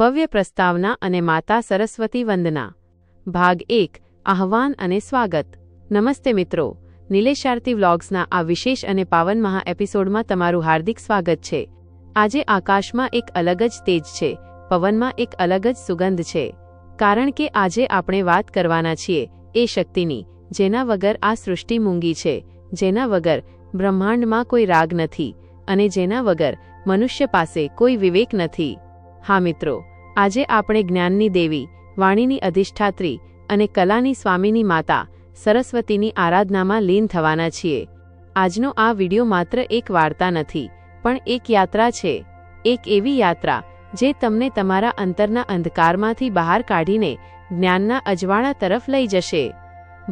ભવ્ય પ્રસ્તાવના અને માતા સરસ્વતી વંદના ભાગ 1 આહ્વાન અને સ્વાગત। નમસ્તે મિત્રો, નિલેશ આરતી વ્લોગ્સના આ વિશેષ અને પાવન મહા એપિસોડમાં તમારું હાર્દિક સ્વાગત છે। આજે આકાશમાં એક અલગ જ તેજ છે, પવનમાં એક અલગ જ સુગંધ છે, કારણ કે આજે આપણે વાત કરવાના છીએ એ શક્તિની જેના વગર આ સૃષ્ટિ મૂંગી છે, જેના વગર બ્રહ્માંડમાં કોઈ રાગ નથી અને જેના વગર મનુષ્ય પાસે કોઈ વિવેક નથી। હા મિત્રો, આજે આપણે જ્ઞાનની દેવી, વાણીની અધિષ્ઠાત્રી અને કલાની સ્વામીની માતા સરસ્વતીની આરાધનામાં લીન થવાના છીએ। આજનો આ વિડિયો માત્ર એક વાર્તા નથી, પણ એક યાત્રા છે, એક એવી યાત્રા જે તમને તમારા અંતરના અંધકારમાંથી બહાર કાઢીને જ્ઞાનના અજવાળા તરફ લઈ જશે।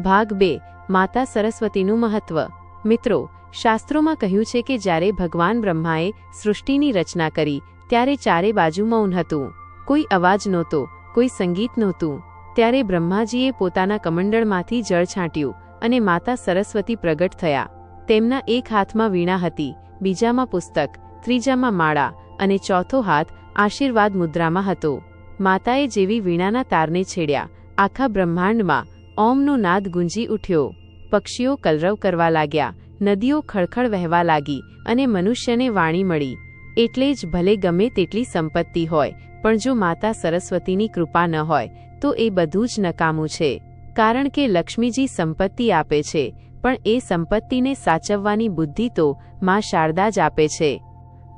ભાગ 2 માતા સરસ્વતીનું મહત્વ। મિત્રો, શાસ્ત્રોમાં કહ્યું છે કે જ્યારે ભગવાન બ્રહ્માએ સૃષ્ટિની રચના કરી ત્યારે ચારે બાજુ મૌન હતું, કોઈ અવાજ નહોતો, કોઈ સંગીત નહોતું। ત્યારે બ્રહ્માજીએ પોતાના કમંડળમાંથી જળ છાંટ્યું અને માતા સરસ્વતી પ્રગટ થયા। તેમના એક હાથમાં વીણા હતી, બીજામાં પુસ્તક, ત્રીજામાં માળા અને ચોથો હાથ આશીર્વાદ મુદ્રામાં હતો। માતાએ જેવી વીણાના તારને છેડ્યા, આખા બ્રહ્માંડમાં ઓમનો નાદ ગુંજી ઉઠ્યો। પક્ષીઓ કલરવ કરવા લાગ્યા, નદીઓ ખળખળ વહેવા લાગી અને મનુષ્યને વાણી મળી। એટલે જ ભલે ગમે તેટલી સંપત્તિ હોય, પણ જો માતા સરસ્વતીની કૃપા ન હોય તો એ બધું જ નકામું છે, કારણ કે લક્ષ્મીજી સંપત્તિ આપે છે, પણ એ સંપત્તિને સાચવવાની બુદ્ધિ તો માં શારદા જ આપે છે।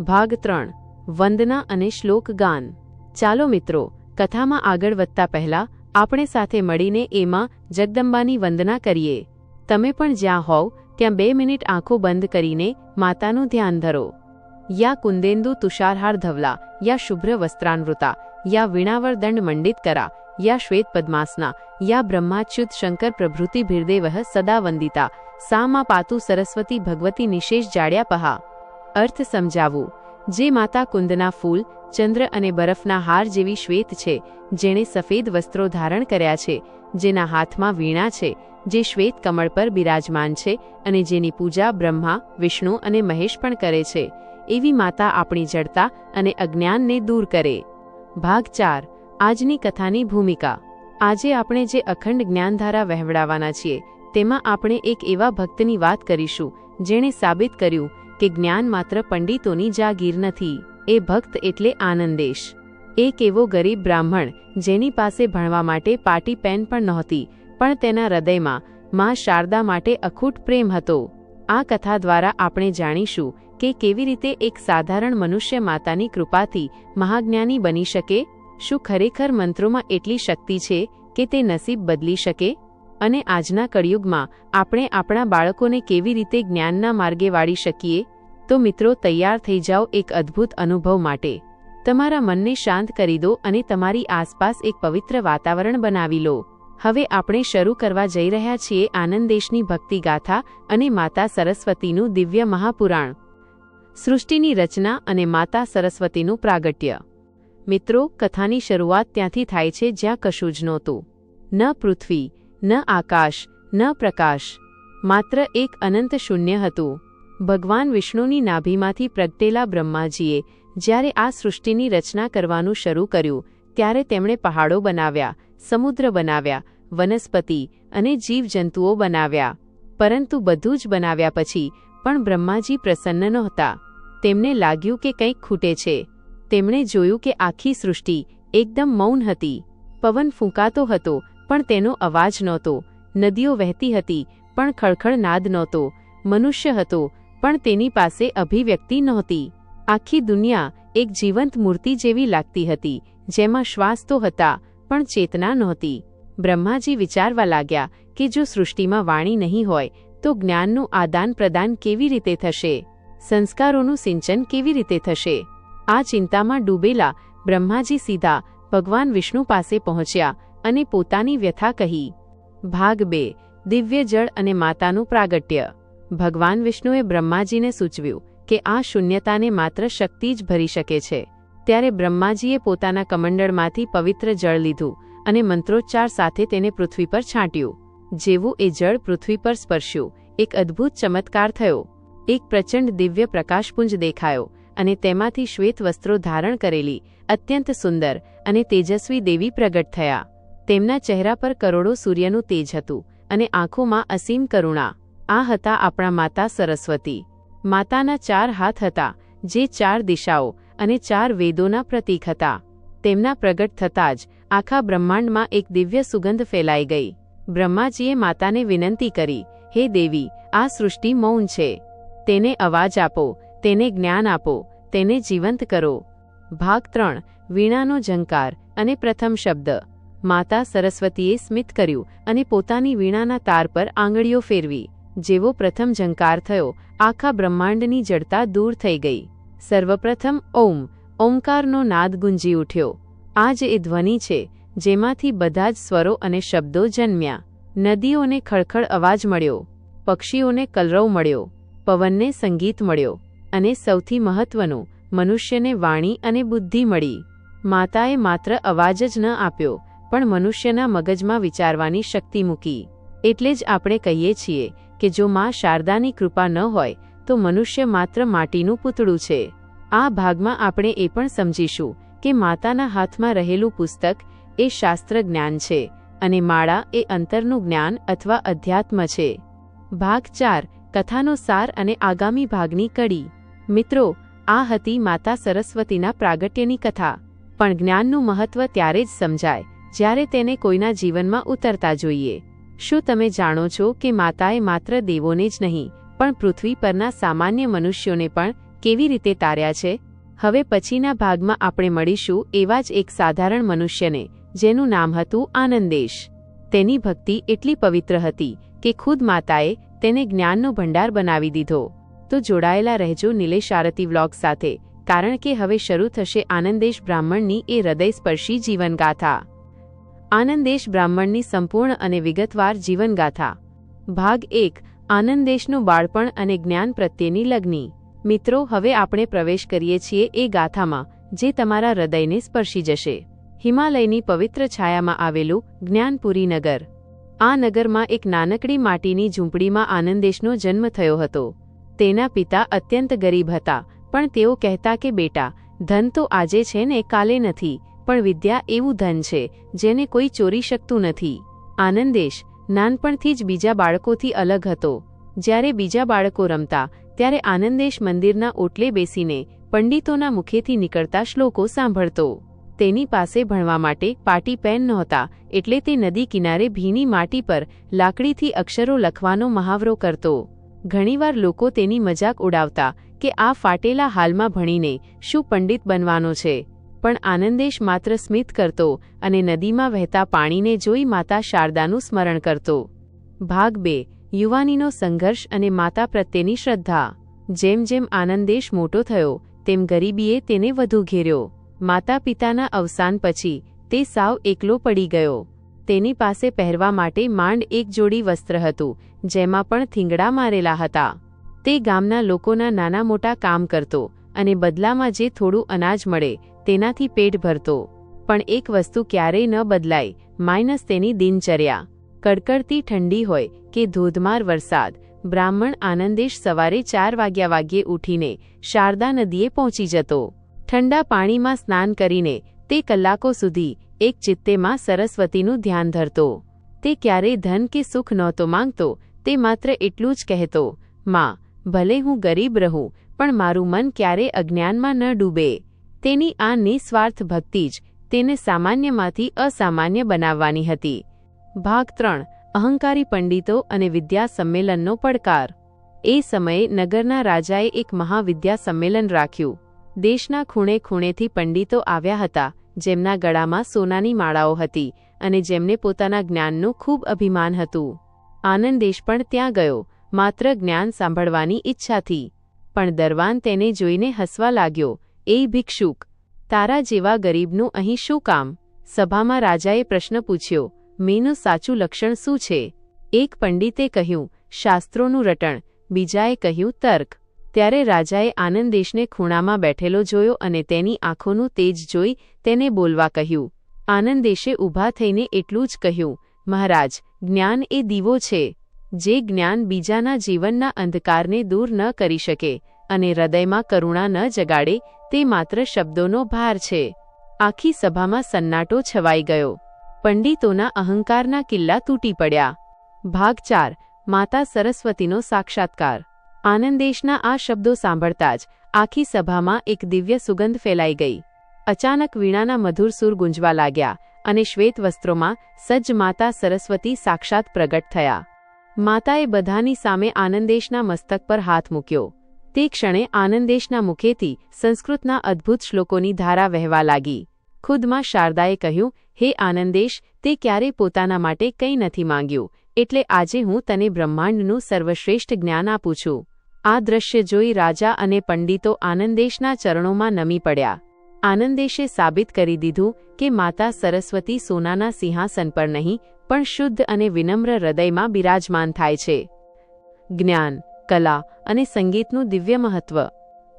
ભાગ 3 વંદના અને શ્લોક ગાન। ચાલો મિત્રો, કથામાં આગળ વધતા પહેલા આપણે સાથે મળીને એમાં જગદંબાની વંદના કરીએ। તમે પણ જ્યાં હોવ ત્યાં 2 મિનિટ આંખો બંધ કરીને માતાનું ધ્યાન ધરો। યા કુંદેન્દુ તુષારહાર ધવલા, યા શુભ્ર વસ્ત્રાન્વૃતા, યા વીણાવર દંડ મંડિત કરા, યા શ્વેત પદ્માસના, યા બ્રહ્માચ્યુત શંકર પ્રભૃતિભિર્દેવઃ સદા વંદિતા, સા મા પાતુ સરસ્વતી ભગવતી નિશેષ જાડ્યાપહા। અર્થ સમજાવું। જે માતા કુંદના ફૂલ, ચંદ્ર અને બરફના હાર જેવી શ્વેત છે, જેણે સફેદ વસ્ત્રો ધારણ કર્યા છે, જેના હાથમાં વીણા છે, જે શ્વેત કમળ પર બિરાજમાન છે અને જેની પૂજા બ્રહ્મા, વિષ્ણુ અને મહેશ પણ કરે છે, એવી માતા આપણી જડતા અને અજ્ઞાનને દૂર કરે। ભાગ 4 આજની કથાની ભૂમિકા। આજે આપણે જે અખંડ જ્ઞાનધારા વહેવડાવવાના છીએ તેમાં આપણે એક એવા ભક્તની વાત કરીશું જેણે સાબિત કર્યું કે જ્ઞાન માત્ર પંડિતોની જાગીર નથી, એ ભક્ત એટલે આનંદેશ। એક એવો ગરીબ બ્રાહ્મણ જેની પાસે ભણવા માટે પાટી પેન પણ નહોતી, પણ તેના હૃદયમાં માં શારદા માટે અખૂટ પ્રેમ હતો। આ કથા દ્વારા આપણે જાણીશું કે કેવી રીતે એક સાધારણ મનુષ્ય માતાની કૃપાથી મહાજ્ઞાની બની શકે। શું ખરેખર મંત્રોમાં એટલી શક્તિ છે કે તે નસીબ બદલી શકે? અને આજના કળિયુગમાં આપણે આપણા બાળકોને કેવી રીતે જ્ઞાનના માર્ગે વાળી શકીએ? તો મિત્રો, તૈયાર થઈ જાઓ એક અદ્ભુત અનુભવ માટે। તમારા મનને શાંત કરી દો અને તમારી આસપાસ એક પવિત્ર વાતાવરણ બનાવી લો। હવે આપણે શરૂ કરવા જઈ રહ્યા છીએ આનંદેશની ભક્તિ ગાથા અને માતા સરસ્વતીનું દિવ્ય મહાપુરાણ। સૃષ્ટિની રચના અને માતા સરસ્વતીનું પ્રાગટ્ય। મિત્રો, કથાની શરૂઆત ત્યાંથી થાય છે જ્યાં કશું જ નહોતું, ન પૃથ્વી, ન આકાશ, ન પ્રકાશ, માત્ર એક અનંત શૂન્ય હતું। ભગવાન વિષ્ણુની નાભીમાંથી પ્રગટેલા બ્રહ્માજીએ જ્યારે આ સૃષ્ટિની રચના કરવાનું શરૂ કર્યું ત્યારે તેમણે પહાડો બનાવ્યા, સમુદ્ર બનાવ્યા, વનસ્પતિ અને જીવજંતુઓ બનાવ્યા, પરંતુ બધું જ બનાવ્યા પછી પણ બ્રહ્માજી પ્રસન્ન નહોતા। તેમને લાગ્યું કે કંઈક ખૂટે છે। તેમણે જોયું કે આખી સૃષ્ટિ એકદમ મૌન હતી। પવન ફૂંકાતો હતો પણ તેનો અવાજ નહોતો, નદીઓ વહેતી હતી પણ ખળખળ નાદ નહોતો, મનુષ્ય હતો પણ તેની પાસે અભિવ્યક્તિ નહોતી। આખી દુનિયા એક જીવંત મૂર્તિ જેવી લાગતી હતી, જેમાં શ્વાસ તો હતા પણ ચેતના નહોતી। બ્રહ્માજી વિચારવા લાગ્યા કે જો સૃષ્ટિમાં વાણી નહીં હોય તો જ્ઞાનનું આદાન પ્રદાન કેવી રીતે થશે? સંસ્કારોનું સિંચન કેવી રીતે થશે? આ ચિંતામાં ડૂબેલા બ્રહ્માજી સીધા ભગવાન વિષ્ણુ પાસે પહોંચ્યા અને પોતાની વ્યથા કહી। ભાગ 2 દિવ્ય જળ અને માતાનું પ્રાગટ્ય। ભગવાન વિષ્ણુએ બ્રહ્માજીને સૂચવ્યું કે આ શૂન્યતાને માત્ર શક્તિ જ ભરી શકે છે। ત્યારે બ્રહ્માજીએ પોતાના કમંડળમાંથી પવિત્ર જળ લીધું અને મંત્રોચ્ચાર સાથે તેને પૃથ્વી પર છાંટ્યું। જેવું એ જળ પૃથ્વી પર સ્પર્શ્યું, એક અદ્ભુત ચમત્કાર થયો। એક પ્રચંડ દિવ્ય પ્રકાશપુંજ દેખાયો અને તેમાંથી શ્વેત વસ્ત્રો ધારણ કરેલી અત્યંત સુંદર અને તેજસ્વી દેવી પ્રગટ થયા. તેમના ચહેરા પર કરોડો સૂર્યનું તેજ હતું અને આંખોમાં અસીમ કરુણા. આ હતા આપણા માતા સરસ્વતી. માતાના 4 હાથ હતા, જે 4 દિશાઓ અને 4 વેદોના પ્રતીક હતા. તેમના પ્રગટ થતાં જ આખા બ્રહ્માંડમાં એક દિવ્ય સુગંધ ફેલાઈ ગઈ. બ્રહ્માજીએ માતાને વિનંતી કરી, હે દેવી, આ સૃષ્ટિ મૌન છે. તેને અવાજ આપો, તેને જ્ઞાન આપો, તેને જીવંત કરો. ભાગ 3. વીણાનો ઝંકાર અને પ્રથમ શબ્દ. માતા સરસ્વતીએ સ્મિત કર્યું અને પોતાની વીણાના તાર પર આંગળીઓ ફેરવી. જેવો પ્રથમ ઝંકાર થયો, આખા બ્રહ્માંડની જડતા દૂર થઈ ગઈ. સર્વપ્રથમ ઓમ, ઓમકારનો નાદ ગુંજી ઉઠ્યો. આ જ એ ધ્વનિ છે જેમાંથી બધા જ સ્વરો અને શબ્દો જન્મ્યા. નદીઓને ખળખળ અવાજ મળ્યો, પક્ષીઓને કલરવ મળ્યો, પવનને સંગીત મળ્યો અને સૌથી મહત્વનું, મનુષ્યને વાણી અને બુદ્ધિ મળી. માતાએ માત્ર અવાજ જ ન આપ્યો, પણ મનુષ્યના મગજમાં વિચારવાની શક્તિ મૂકી. એટલે જ આપણે કહીએ છીએ કે જો માં શારદાની કૃપા ન હોય તો મનુષ્ય માત્ર માટીનું પૂતળું છે. આ ભાગમાં આપણે એ પણ સમજીશું કે માતાના હાથમાં રહેલું પુસ્તક એ શાસ્ત્ર જ્ઞાન છે અને માળા એ અંતરનું જ્ઞાન અથવા અધ્યાત્મ છે. ભાગ 4. કથાનો સાર અને આગામી ભાગની કડી. મિત્રો, આ હતી માતા સરસ્વતીના પ્રાગટ્યની કથા. પણ જ્ઞાનનું મહત્વ ત્યારે જ સમજાય જ્યારે તેને કોઈના જીવનમાં ઉતરતા જોઈએ. શું તમે જાણો છો કે માતાએ માત્ર દેવોને જ નહીં પણ પૃથ્વી પરના સામાન્ય મનુષ્યોને પણ કેવી રીતે તાર્યા છે? હવે પછીના ભાગમાં આપણે મળીશું એવા જ એક સાધારણ મનુષ્યને જેનું નામ હતું આનંદેશ. તેની ભક્તિ એટલી પવિત્ર હતી કે ખુદ માતાએ તેને જ્ઞાનનો ભંડાર બનાવી દીધો. તો જોડાયેલા રહેજો નિલેશ આરતી વ્લોગ સાથે, કારણ કે હવે શરૂ થશે આનંદેશ બ્રાહ્મણની એ હૃદયસ્પર્શી જીવનગાથા. આનંદેશ બ્રાહ્મણની સંપૂર્ણ અને વિગતવાર જીવનગાથા. ભાગ 1. આનંદેશનું બાળપણ અને જ્ઞાન પ્રત્યેની લગ્ની. મિત્રો, હવે આપણે પ્રવેશ કરીએ છીએ એ ગાથામાં જે તમારા હૃદયને સ્પર્શી જશે. હિમાલયની પવિત્ર છાયામાં આવેલું જ્ઞાનપુરી નગર. આ નગરમાં એક નાનકડી માટીની ઝૂંપડીમાં આનંદેશનો જન્મ થયો હતો. તેના પિતા અત્યંત ગરીબ હતા, પણ તેઓ કહેતા કે બેટા, ધન તો આજે છે ને કાલે નથી, પણ વિદ્યા એવું ધન છે જેને કોઈ ચોરી શકતું નથી. આનંદેશ નાનપણથી જ બીજા બાળકોથી અલગ હતો. જ્યારે બીજા બાળકો રમતા ત્યારે આનંદેશ મંદિરના ઓટલે બેસીને પંડિતોના મુખેથી નીકળતા શ્લોકો સાંભળતો. તેની પાસે ભણવા માટે પાટી પેન નહોતા, એટલે તે નદી કિનારે ભીની માટી પર લાકડીથી અક્ષરો લખવાનો મહાવરો કરતો. ઘણીવાર લોકો તેની મજાક ઉડાવતા કે આ ફાટેલા હાલમાં ભણીને શું પંડિત બનવાનો છે, પણ આનંદેશ માત્ર સ્મિત કરતો અને નદીમાં વહેતા પાણીને જોઈ માતા શારદાનું સ્મરણ કરતો. ભાગ 2. યુવાનીનો સંઘર્ષ અને માતા પ્રત્યેની શ્રદ્ધા. જેમ જેમ આનંદેશ મોટો થયો તેમ ગરીબીએ તેને વધુ ઘેર્યો. માતા પિતાના અવસાન પછી તે સાવ એકલો પડી ગયો. તેની પાસે પહેરવા માટે માંડ એક જોડી વસ્ત્ર હતું, જેમાં પણ થીંગડા મારેલા હતા. તે ગામના લોકોના નાના મોટા કામ કરતો અને બદલામાં જે થોડું અનાજ મળે તેનાથી પેટ ભરતો. પણ એક વસ્તુ ક્યારેય ન બદલાય, માઇનસ તેની દિનચર્યા. કડકડતી ઠંડી હોય કે ધોધમાર વરસાદ, બ્રાહ્મણ આનંદેશ સવારે 4 વાગ્યે ઉઠીને શારદા નદીએ પહોંચી જતો. ઠંડા પાણીમાં સ્નાન કરીને તે કલાકો સુધી એક ચિત્તેમાં સરસ્વતીનું ધ્યાન ધરતો. તે ક્યારેય ધન કે સુખ નહોતો માંગતો, તે માત્ર એટલું જ કહેતો, માં, ભલે હું ગરીબ રહું પણ મારું મન ક્યારે અજ્ઞાનમાં ન ડૂબે. તેની આ નિસ્વાર્થ ભક્તિ જ તેને સામાન્યમાંથી અસામાન્ય બનાવવાની હતી. ભાગ 3. અહંકારી પંડિતો અને વિદ્યા સંમેલનનો પડકાર. એ સમયે નગરના રાજાએ એક મહાવિદ્યા સંમેલન રાખ્યું. દેશના ખૂણે ખૂણેથી પંડિતો આવ્યા હતા, જેમના ગળામાં સોનાની માળાઓ હતી અને જેમને પોતાના જ્ઞાનનું ખૂબ અભિમાન હતું. આનંદેશ પણ ત્યાં ગયો, માત્ર જ્ઞાન સાંભળવાની ઈચ્છાથી. પણ દરવાન તેને જોઈને હસવા લાગ્યો. એ ભિક્ષુક, તારા જેવા ગરીબનું અહીં શું કામ? સભામાં રાજાએ પ્રશ્ન પૂછ્યો, મેનું સાચું લક્ષણ શું છે? એક પંડિતે કહ્યું, શાસ્ત્રોનું રટણ. બીજાએ કહ્યું, તર્ક. ત્યારે રાજાએ આનંદેશને ખૂણામાં બેઠેલો જોયો અને તેની આંખોનું તેજ જોઈ તેને બોલવા કહ્યું. આનંદેશે ઊભા થઈને એટલું જ કહ્યું, મહારાજ, જ્ઞાન એ દીવો છે. જે જ્ઞાન બીજાના જીવનના અંધકારને દૂર ન કરી શકે અને હૃદયમાં કરુણા ન જગાડે તે માત્ર શબ્દોનો ભાર છે. આખી સભામાં સન્નાટો છવાઈ ગયો. પંડિતોના અહંકારના કિલ્લા તૂટી પડ્યા. ભાગ 4. માતા સરસ્વતીનો સાક્ષાત્કાર. આનંદેશના આ શબ્દો સાંભળતા જ આખી સભામાં એક દિવ્ય સુગંધ ફેલાઈ ગઈ. અચાનક વીણાના મધુર સૂર ગુંજવા લાગ્યા અને શ્વેત વસ્ત્રોમાં સજ્જ માતા સરસ્વતી સાક્ષાત પ્રગટ થયા. માતાએ બધાની સામે આનંદેશના મસ્તક પર હાથ મૂક્યો. તે ક્ષણે આનંદેશના મુખેથી સંસ્કૃતના અદ્ભુત શ્લોકોની ધારા વહેવા લાગી. ખુદમાં શારદાએ કહ્યું, હે આનંદેશ, તે ક્યારેય પોતાના માટે કંઈ નથી માંગ્યું, એટલે આજે હું તને બ્રહ્માંડનું સર્વશ્રેષ્ઠ જ્ઞાન આપું છું. આ દ્રશ્ય જોઈ રાજા અને પંડિતો આનંદેશના ચરણોમાં નમી પડ્યા. આનંદેશે સાબિત કરી દીધું કે માતા સરસ્વતી સોનાના સિંહાસન પર નહીં પણ શુદ્ધ અને વિનમ્ર હૃદયમાં બિરાજમાન થાય છે. જ્ઞાન, કલા અને સંગીતનું દિવ્ય મહત્વ.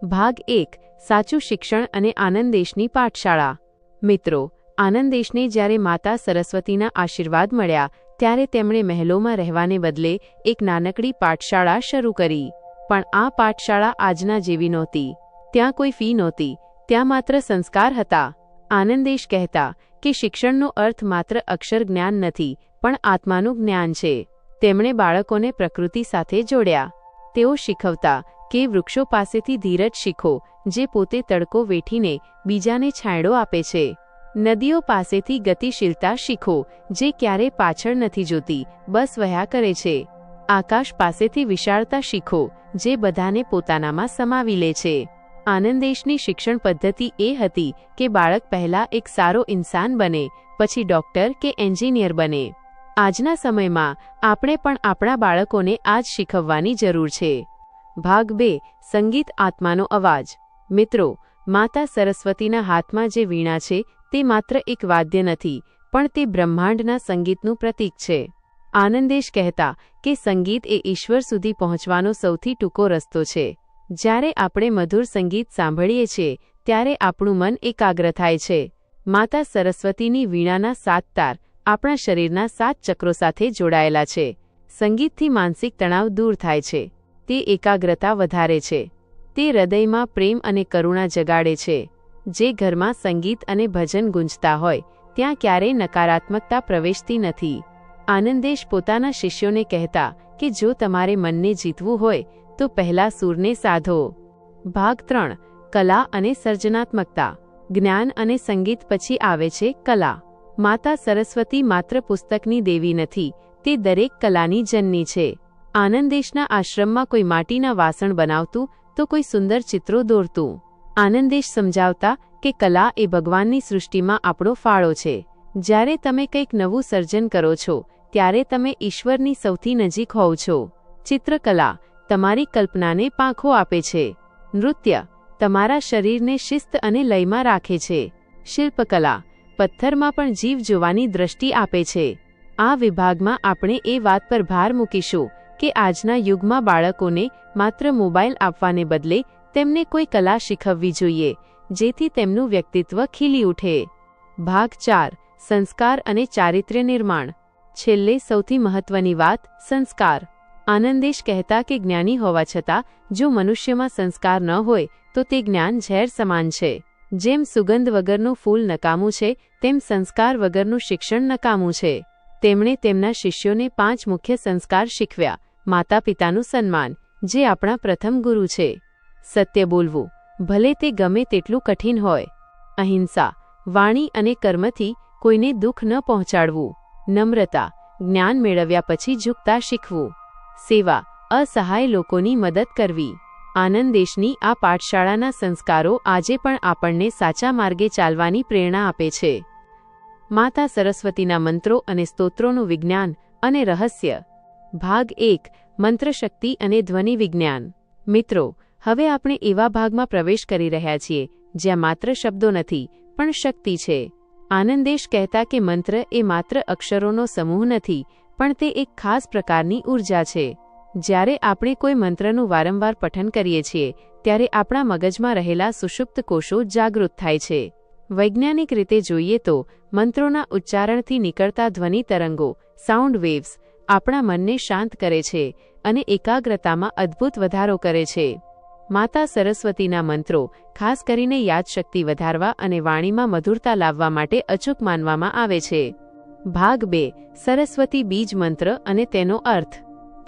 ભાગ 1. સાચું શિક્ષણ અને આનંદેશની પાઠશાળા. મિત્રો, આનંદેશને જ્યારે માતા સરસ્વતીના આશીર્વાદ મળ્યા ત્યારે તેમણે મહેલોમાં રહેવાને બદલે એક નાનકડી પાઠશાળા શરૂ કરી. પણ આ પાઠશાળા આજના જેવી નહોતી. ત્યાં કોઈ ફી નહોતી, ત્યાં માત્ર સંસ્કાર હતા. આનંદેશ કહેતા કે શિક્ષણનો અર્થ માત્ર અક્ષર જ્ઞાન નથી પણ આત્માનું જ્ઞાન છે. તેમણે બાળકોને પ્રકૃતિ સાથે જોડ્યા. તેઓ શીખવતા કે વૃક્ષો પાસેથી ધીરજ શીખો, જે પોતે તડકો વેઠીને બીજાને છાંયડો આપે છે. નદીઓ પાસેથી ગતિશીલતા શીખો, જે ક્યારે પાછળ નથી જોતી, બસ વહ્યા કરે છે. આકાશ પાસેથી વિશાળતા શીખો, જે બધાને પોતાનામાં સમાવી લે છે. આનંદેશની શિક્ષણ પદ્ધતિ એ હતી કે બાળક પહેલા એક સારો ઇન્સાન બને, પછી ડોક્ટર કે એન્જિનિયર બને. આજના સમયમાં આપણે પણ આપણા બાળકોને આ જ શીખવવાની જરૂર છે. ભાગ 2. સંગીત, આત્માનો અવાજ. મિત્રો, માતા સરસ્વતીના હાથમાં જે વીણા છે તે માત્ર એક વાદ્ય નથી પણ તે બ્રહ્માંડના સંગીતનું પ્રતીક છે. આનંદેશ કહેતા કે સંગીત એ ઈશ્વર સુધી પહોંચવાનો સૌથી ટૂંકો રસ્તો છે. જ્યારે આપણે મધુર સંગીત સાંભળીએ છીએ ત્યારે આપણું મન એકાગ્ર થાય છે. માતા સરસ્વતીની વીણાના 7 તાર આપણા શરીરના 7 ચક્રો સાથે જોડાયેલા છે. સંગીતથી માનસિક તણાવ દૂર થાય છે. તે એકાગ્રતા વધારે છે. તે હૃદયમાં પ્રેમ અને કરુણા જગાડે છે. જે ઘરમાં સંગીત અને ભજન ગુંજતા હોય ત્યાં ક્યારેય નકારાત્મકતા પ્રવેશતી નથી. આનંદેશ પોતાના શિષ્યોને કહેતા કે જો તમારે મનને જીતવું હોય તો પહેલા સૂરને સાધો. ભાગ 3. કલા અને સર્જનાત્મકતા. જ્ઞાન અને સંગીત પછી આવે છે કલા. માતા સરસ્વતી માત્ર પુસ્તકની દેવી નથી, તે દરેક કલાની જનની છે. આનંદેશના આશ્રમમાં કોઈ માટીના વાસણ બનાવતું તો કોઈ સુંદર ચિત્રો દોરતું. આનંદેશ સમજાવતા કે કલા એ ભગવાનની સૃષ્ટિમાં આપણો ફાળો છે. જ્યારે તમે કંઈક નવું સર્જન કરો છો ત્યારે તમે ઈશ્વરની સૌથી નજીક હોવ છો. ચિત્રકલા તમારી કલ્પનાને પાંખો આપે છે. નૃત્ય તમારા શરીરને શિસ્ત અને લયમાં રાખે છે. શિલ્પકલા પથ્થરમાં પણ જીવ જોવાની દ્રષ્ટિ આપે છે. આ વિભાગમાં આપણે એ વાત પર ભાર મૂકીશું કે આજના યુગમાં બાળકોને માત્ર મોબાઈલ આપવાને બદલે તેમને કોઈ કલા શીખવવી જોઈએ, જેથી તેમનું વ્યક્તિત્વ ખીલી ઉઠે. ભાગ 4. સંસ્કાર અને ચારિત્ર્ય નિર્માણ. છેલ્લે સૌથી મહત્વની વાત, સંસ્કાર. આનંદેશ કહેતા કે જ્ઞાની હોવા છતાં જો મનુષ્યમાં સંસ્કાર ન હોય તો તે જ્ઞાન ઝેર સમાન છે. જેમ સુગંધ વગરનું ફૂલ નકામું છે તેમ સંસ્કાર વગરનું શિક્ષણ નકામું છે. તેમણે તેમના શિષ્યોને 5 મુખ્ય સંસ્કાર શીખવ્યા. માતા પિતાનું સન્માન, જે આપણા પ્રથમ ગુરુ છે. સત્ય બોલવું, ભલે તે ગમે તેટલું કઠિન હોય. અહિંસા, વાણી અને કર્મથી કોઈને દુઃખ ન પહોંચાડવું. નમ્રતા, જ્ઞાન મેળવ્યા પછી ઝૂકતા શીખવું. સેવા, અસહાય લોકોની મદદ કરવી. આનંદેશની આ પાઠશાળાના સંસ્કારો આજે પણ આપણને સાચા માર્ગે ચાલવાની પ્રેરણા આપે છે. માતા સરસ્વતીના મંત્રો અને સ્તોત્રોનું વિજ્ઞાન અને રહસ્ય. ભાગ 1. મંત્રશક્તિ અને ધ્વનિ વિજ્ઞાન. મિત્રો, હવે આપણે એવા ભાગમાં પ્રવેશ કરી રહ્યા છીએ જ્યાં માત્ર શબ્દો નથી પણ શક્તિ છે. આનંદેશ કહેતા કે મંત્ર એ માત્ર અક્ષરોનો સમૂહ નથી પણ તે એક ખાસ પ્રકારની ઊર્જા છે. જ્યારે આપણે કોઈ મંત્રનું વારંવાર પઠન કરીએ છીએ ત્યારે આપણા મગજમાં રહેલા સુષુપ્ત કોષો જાગૃત થાય છે. વૈજ્ઞાનિક રીતે જોઈએ તો મંત્રોના ઉચ્ચારણથી નીકળતા ધ્વનિ તરંગો, સાઉન્ડ વેવ્સ, આપણા મનને શાંત કરે છે અને એકાગ્રતામાં અદ્ભુત વધારો કરે છે. માતા સરસ્વતીના મંત્રો ખાસ કરીને યાદશક્તિ વધારવા અને વાણીમાં મધુરતા લાવવા માટે અચૂક માનવામાં આવે છે. ભાગ 2. સરસ્વતી બીજ મંત્ર અને તેનો અર્થ.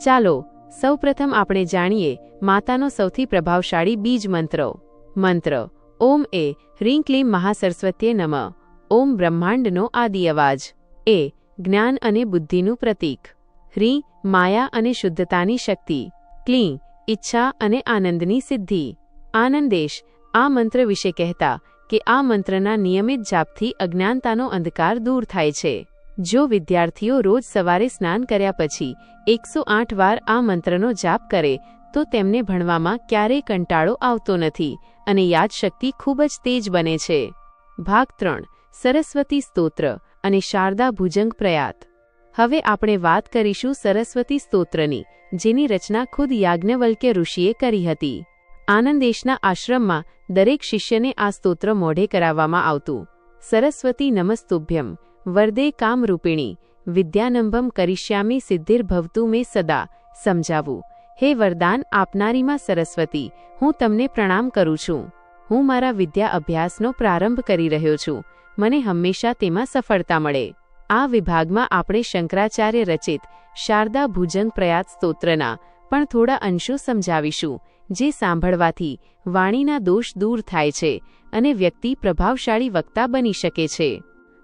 ચાલો સૌપ્રથમ આપણે જાણીએ માતાનો સૌથી પ્રભાવશાળી બીજ મંત્ર. મંત્ર ઓમ એ હ્રીં ક્લીં મહાસરસ્વત્યે નમઃ. ઓમ બ્રહ્માંડનો આદિ અવાજ. એ જ્ઞાન અને બુદ્ધિનું પ્રતીક. હ્રીં માયા અને શુદ્ધતાની શક્તિ. ક્લીં ઈચ્છા અને આનંદની સિદ્ધિ. આનંદેશ આ મંત્ર વિશે કહેતા કે આ મંત્રના નિયમિત જાપથી અજ્ઞાનતાનો અંધકાર દૂર થાય છે. જો વિદ્યાર્થીઓ રોજ સવારે સ્નાન કર્યા પછી 108 વાર આ મંત્રનો જાપ કરે તો તેમને ભણવામાં ક્યારેય કંટાળો આવતો નથી અને યાદશક્તિ ખૂબ જ તેજ બને છે. ભાગ 3. સરસ્વતી સ્તોત્ર અને શારદા ભુજંગ પ્રયાત. હવે આપણે વાત કરીશું સરસ્વતી સ્તોત્રની, જેની રચના ખુદ યાજ્ઞવલ્ક્ય ઋષિએ કરી હતી. આનંદેશના આશ્રમમાં દરેક શિષ્યને આ સ્તોત્ર મોઢે કરાવવામાં આવતું. સરસ્વતી નમસ્તુભ્યમ વરદે કામરૂપિણી વિદ્યાનંભમ કરિષ્યામિ સિદ્ધિર્ભવતુ મે સદા. સમજાવું. હે વરદાન આપનારીમાં સરસ્વતી, હું તમને પ્રણામ કરું છું. હું મારા વિદ્યા અભ્યાસનો પ્રારંભ કરી રહ્યો છું. મને હંમેશા તેમાં સફળતા મળે. આ વિભાગમાં આપણે શંકરાચાર્ય રચિત શારદા ભુજંગ પ્રયાત સ્તોત્રના પણ થોડા અંશો સમજાવીશું, જે સાંભળવાથી વાણીના દોષ દૂર થાય છે અને વ્યક્તિ પ્રભાવશાળી વક્તા બની શકે છે.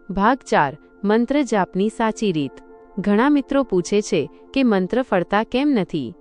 ભાગ 4. મંત્ર જાપની સાચી રીત. ઘણા મિત્રો પૂછે છે કે મંત્ર ફળતા કેમ નથી.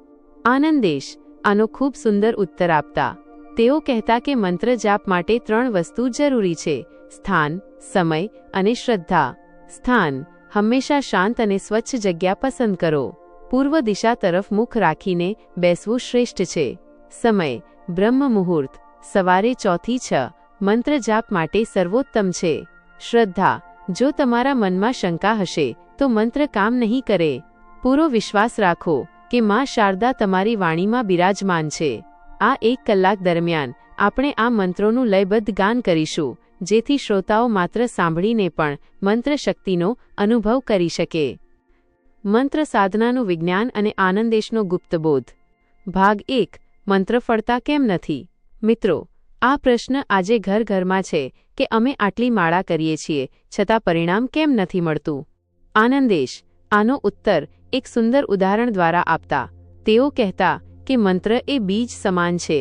આનંદેશ આનો ખૂબ સુંદર ઉત્તર આપતા તેઓ કહેતા કે મંત્ર જાપ માટે 3 વસ્તુ જરૂરી છે: સ્થાન, સમય અને શ્રદ્ધા. સ્થાન હંમેશા શાંત અને સ્વચ્છ જગ્યા પસંદ કરો. પૂર્વ દિશા તરફ મુખ રાખીને બેસવું શ્રેષ્ઠ છે. સમય બ્રહ્મ મુહૂર્ત સવારે 4 થી 6 મંત્ર જાપ માટે સર્વોત્તમ છે. શ્રદ્ધા જો તમારા મનમાં શંકા હશે તો મંત્ર કામ નહીં કરે. પૂરો વિશ્વાસ રાખો કે માં શારદા તમારી વાણીમાં બિરાજમાન છે. આ 1 કલાક દરમિયાન આપણે આ મંત્રોનું લયબદ્ધ ગાન કરીશું, જેથી શ્રોતાઓ માત્ર સાંભળીને પણ મંત્ર શક્તિનો અનુભવ કરી શકે. મંત્ર સાધનાનું વિજ્ઞાન અને આનંદેશનો ગુપ્તબોધ. ભાગ 1. મંત્ર ફળતા કેમ નથી. મિત્રો, આ પ્રશ્ન આજે ઘર ઘરમાં છે કે અમે આટલી માળા કરીએ છીએ છતાં પરિણામ કેમ નથી મળતું. આનંદેશ આનો ઉત્તર એક સુંદર ઉદાહરણ દ્વારા આપતા તેઓ કહેતા કે મંત્ર એ બીજ સમાન છે.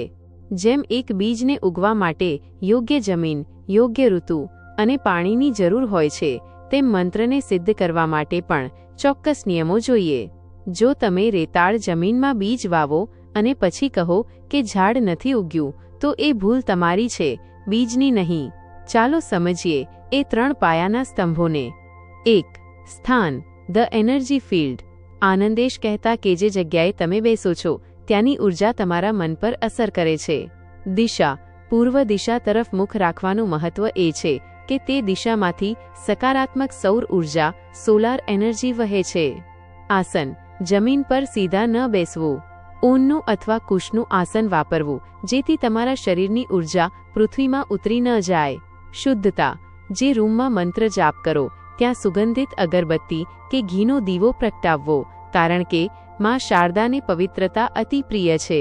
જેમ એક બીજને ઉગવા માટે યોગ્ય જમીન, યોગ્ય ઋતુ અને પાણીની જરૂર હોય છે, તેમ મંત્રને સિદ્ધ કરવા માટે પણ ચોક્કસ નિયમો જોઈએ. જો તમે રેતાળ જમીનમાં બીજ વાવો અને પછી કહો કે ઝાડ નથી ઉગ્યું, તો એ ભૂલ તમારી છે, બીજની નહીં. ચાલો સમજીએ એ 3 પાયાના સ્તંભોને. 1. સ્થાન, ધ એનર્જી ફિલ્ડ. આનંદેશ કહેતા કે જે જગ્યાએ તમે બેસો છો ત્યાંની ઉર્જા તમારા મન પર અસર કરે છે. દિશા, પૂર્વ દિશા તરફ મુખ રાખવાનું મહત્વ એ છે કે તે દિશામાંથી સકારાત્મક સૌર ઉર્જા, સોલાર એનર્જી વહે છે. આસન, જમીન પર સીધા ન બેસવું. ઊનનું અથવા કુશનું આસન વાપરવું, જેથી તમારા શરીરની ઉર્જા પૃથ્વીમાં ઉતરી ન જાય. શુદ્ધતા, જે રૂમમાં મંત્ર જાપ કરો ત્યાં સુગંધિત અગરબત્તી કે ઘીનો દીવો પ્રગટાવવો, કારણ કે માં શારદાને પવિત્રતા અતિ પ્રિય છે.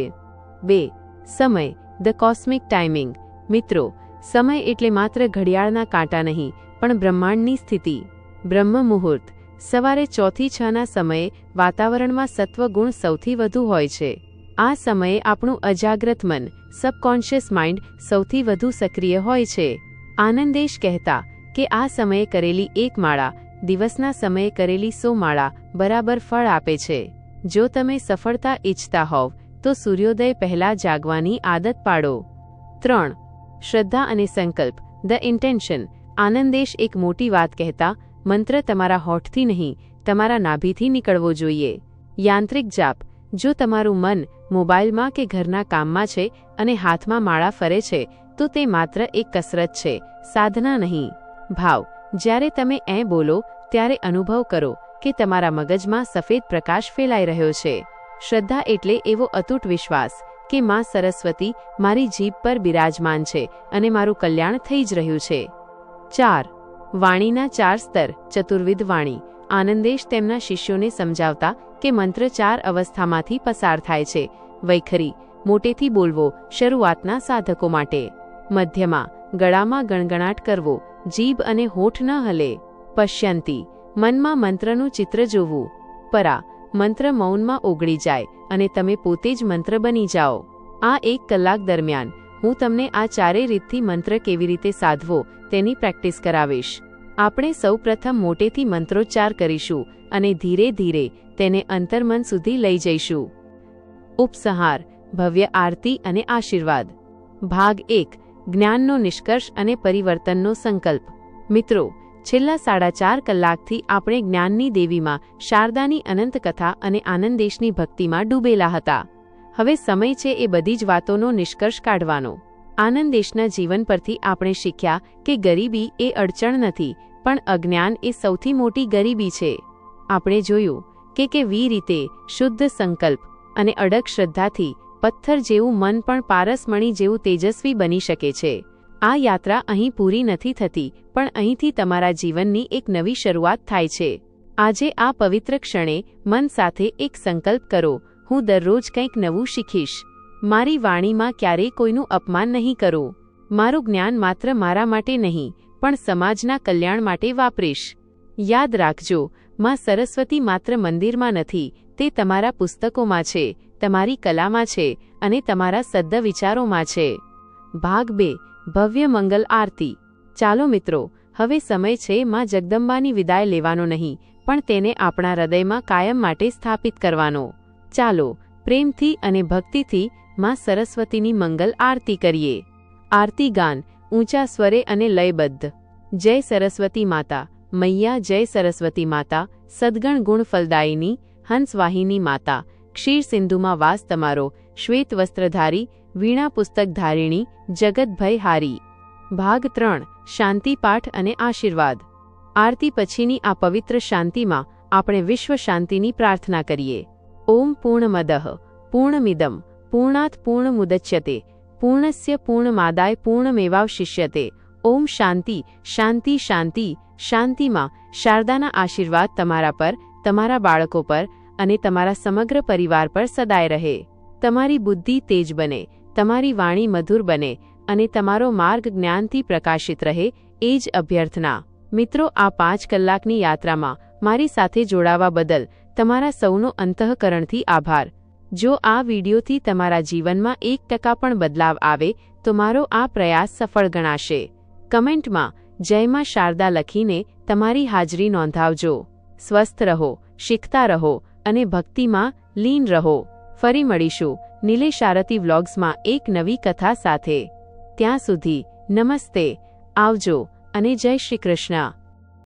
2. સમય, ધ કોસ્મિક ટાઈમિંગ. મિત્રો, સમય એટલે માત્ર ઘડિયાળના કાંટા નહીં, પણ બ્રહ્માંડની સ્થિતિ. બ્રહ્મ મુહૂર્ત સવારે 4 થી 6 ના સમયે વાતાવરણમાં સત્વગુણ સૌથી વધુ હોય છે. આ સમયે આપણું અજાગ્રત મન, સબકોન્શિયસ માઇન્ડ સૌથી વધુ સક્રિય હોય છે. આનંદેશ કહેતા કે આ સમયે કરેલી 1 માળા દિવસના સમયે કરેલી 100 માળા બરાબર ફળ આપે છે. જો તમે સફળતા ઈચ્છતા હોવ તો સૂર્યોદય પહેલા જાગવાની આદત પાડો. 3. શ્રદ્ધા અને સંકલ્પ, ધ ઇન્ટેન્શન. આનંદેશ એક મોટી વાત કહેતા, મંત્ર તમારા હોઠથી નહીં, તમારા નાભીથી નીકળવો જોઈએ. યાંત્રિક જાપ, જો તમારું મન મોબાઈલમાં કે ઘરના કામમાં છે અને હાથમાં માળા ફરે છે તો તે માત્ર એક કસરત છે, સાધના નહીં. ભાવ, જ્યારે તમે એ બોલો ત્યારે અનુભવ કરો કે તમારા મગજમાં સફેદ પ્રકાશ ફેલાઈ રહ્યો છે. શ્રદ્ધા એટલે એવો અતૂટ વિશ્વાસ કે માં સરસ્વતી મારી જીભ પર બિરાજમાન છે અને મારું કલ્યાણ થઈ જ રહ્યું છે. 4. વાણીના 4 સ્તર, ચતુર્વિધ વાણી. આનંદેશ તેમના શિષ્યોને સમજાવતા કે મંત્ર 4 અવસ્થામાંથી પસાર થાય છે: વૈખરી, મોટેથી બોલવો શરૂઆતના સાધકો માટે. મધ્યમાં ગળામાં ગણગણાટ કરવો, જીભ અને હોઠ ન હલે. પશ્યંતી મનમાં મંત્રનું ચિત્ર જોવું. પરા મંત્ર મૌનમાં ઓગળી જાય અને તમે પોતે જ મંત્ર બની જાઓ. આ 1 કલાક દરમિયાન હું તમને આ 4 રીતથી મંત્ર કેવી રીતે સાધવો તેની પ્રેક્ટિસ કરાવીશ. આપણે સૌપ્રથમ મોટેથી મંત્રોચ્ચાર કરીશું અને ધીરે ધીરે તેને અંતર્મન સુધી લઈ જઈશું. ઉપસંહાર, ભવ્ય આરતી અને આશીર્વાદ. ભાગ 1. જ્ઞાનનો નિષ્કર્ષ અને પરિવર્તનનો સંકલ્પ. મિત્રો, છેલ્લા 4.5 કલાકથી આપણે જ્ઞાનની દેવીમાં શારદાની અનંત કથા અને આનંદેશની ભક્તિમાં ડૂબેલા હતા. હવે સમય છે એ બધી જ વાતોનો નિષ્કર્ષ કાઢવાનો. આનંદેશના જીવન પરથી આપણે શીખ્યા કે ગરીબી એ અડચણ નથી, પણ અજ્ઞાન એ સૌથી મોટી ગરીબી છે. આપણે જોયું કે કેવી રીતે શુદ્ધ સંકલ્પ અને અડગ શ્રદ્ધાથી પથ્થર જેવું મન પણ પારસમણી જેવું તેજસ્વી બની શકે છે. આ યાત્રા અહીં પૂરી નથી થતી, પણ અહીંથી તમારા જીવનની એક નવી શરૂઆત થાય છે. આજે આ પવિત્ર ક્ષણે મન સાથે એક સંકલ્પ કરો, હું દરરોજ કંઈક નવું શીખીશ. મારી વાણીમાં ક્યારેય કોઈનું અપમાન નહીં કરું. મારું જ્ઞાન માત્ર મારા માટે નહીં, પણ સમાજના કલ્યાણ માટે વાપરીશ. યાદ રાખજો, માં સરસ્વતી માત્ર મંદિરમાં નથી, તે તમારા પુસ્તકોમાં છે, તમારી કલામાં છે અને તમારા સદ્દ વિચારોમાં છે. ભાગ 2. ભવ્ય મંગલ આરતી. ચાલો મિત્રો, હવે સમય છે માં જગદંબાની વિદાય લેવાનો નહીં, પણ તેને આપણા હૃદયમાં કાયમ માટે સ્થાપિત કરવાનો. ચાલો પ્રેમથી અને ભક્તિથી માં સરસ્વતીની મંગલ આરતી કરીએ. આરતી ગાન ઊંચા સ્વરે અને લયબદ્ધ. જય સરસ્વતી માતા, મૈયા જય સરસ્વતી માતા, સદ્ગણ ગુણ ફલદાયિની, હંસવાહિની માતા, ક્ષીર સિંધુમાં વાસ તમારો, શ્વેત વસ્ત્રધારી, વીણા પુસ્તક ધારિણી, જગત ભય હારી. ભાગ 3. શાંતિ પાઠ અને આશીર્વાદ. આરતી પછીની આ પવિત્ર શાંતિમાં આપણે વિશ્વ શાંતિની પ્રાર્થના કરીએ. ઓમ પૂર્ણમદઃ પૂર્ણમિદં પૂર્ણાત પૂર્ણમુદચ્યતે પૂર્ણસ્ય પૂર્ણમાદાય પૂર્ણમેવાવશિષ્યતે. ઓમ શાંતિ શાંતિ શાંતિ. શાંતિમાં શારદાના આશીર્વાદ તમારા પર, તમારા બાળકો પર અને તમારા સમગ્ર પરિવાર પર સદાય રહે. તમારી બુદ્ધિ તેજ બને, તમારી વાણી મધુર બને અને તમારો માર્ગ જ્ઞાનથી પ્રકાશિત રહે, એ જ અભ્યર્થના. મિત્રો, આ 5 કલાકની યાત્રામાં મારી સાથે જોડાવા બદલ તમારા સૌનો અંતઃકરણથી આભાર. જો આ વિડીયોથી તમારા જીવનમાં 1% પણ બદલાવ આવે તો મારો આ પ્રયાસ સફળ ગણાશે. કમેન્ટમાં જય માં શારદા લખીને તમારી હાજરી નોંધાવજો. સ્વસ્થ રહો, શીખતા રહો અને ભક્તિમાં લીન રહો. ફરી મળીશું નિલેશ આરતી વ્લોગ્સમાં એક નવી કથા સાથે. ત્યાં સુધી નમસ્તે, આવજો અને જય શ્રી કૃષ્ણ.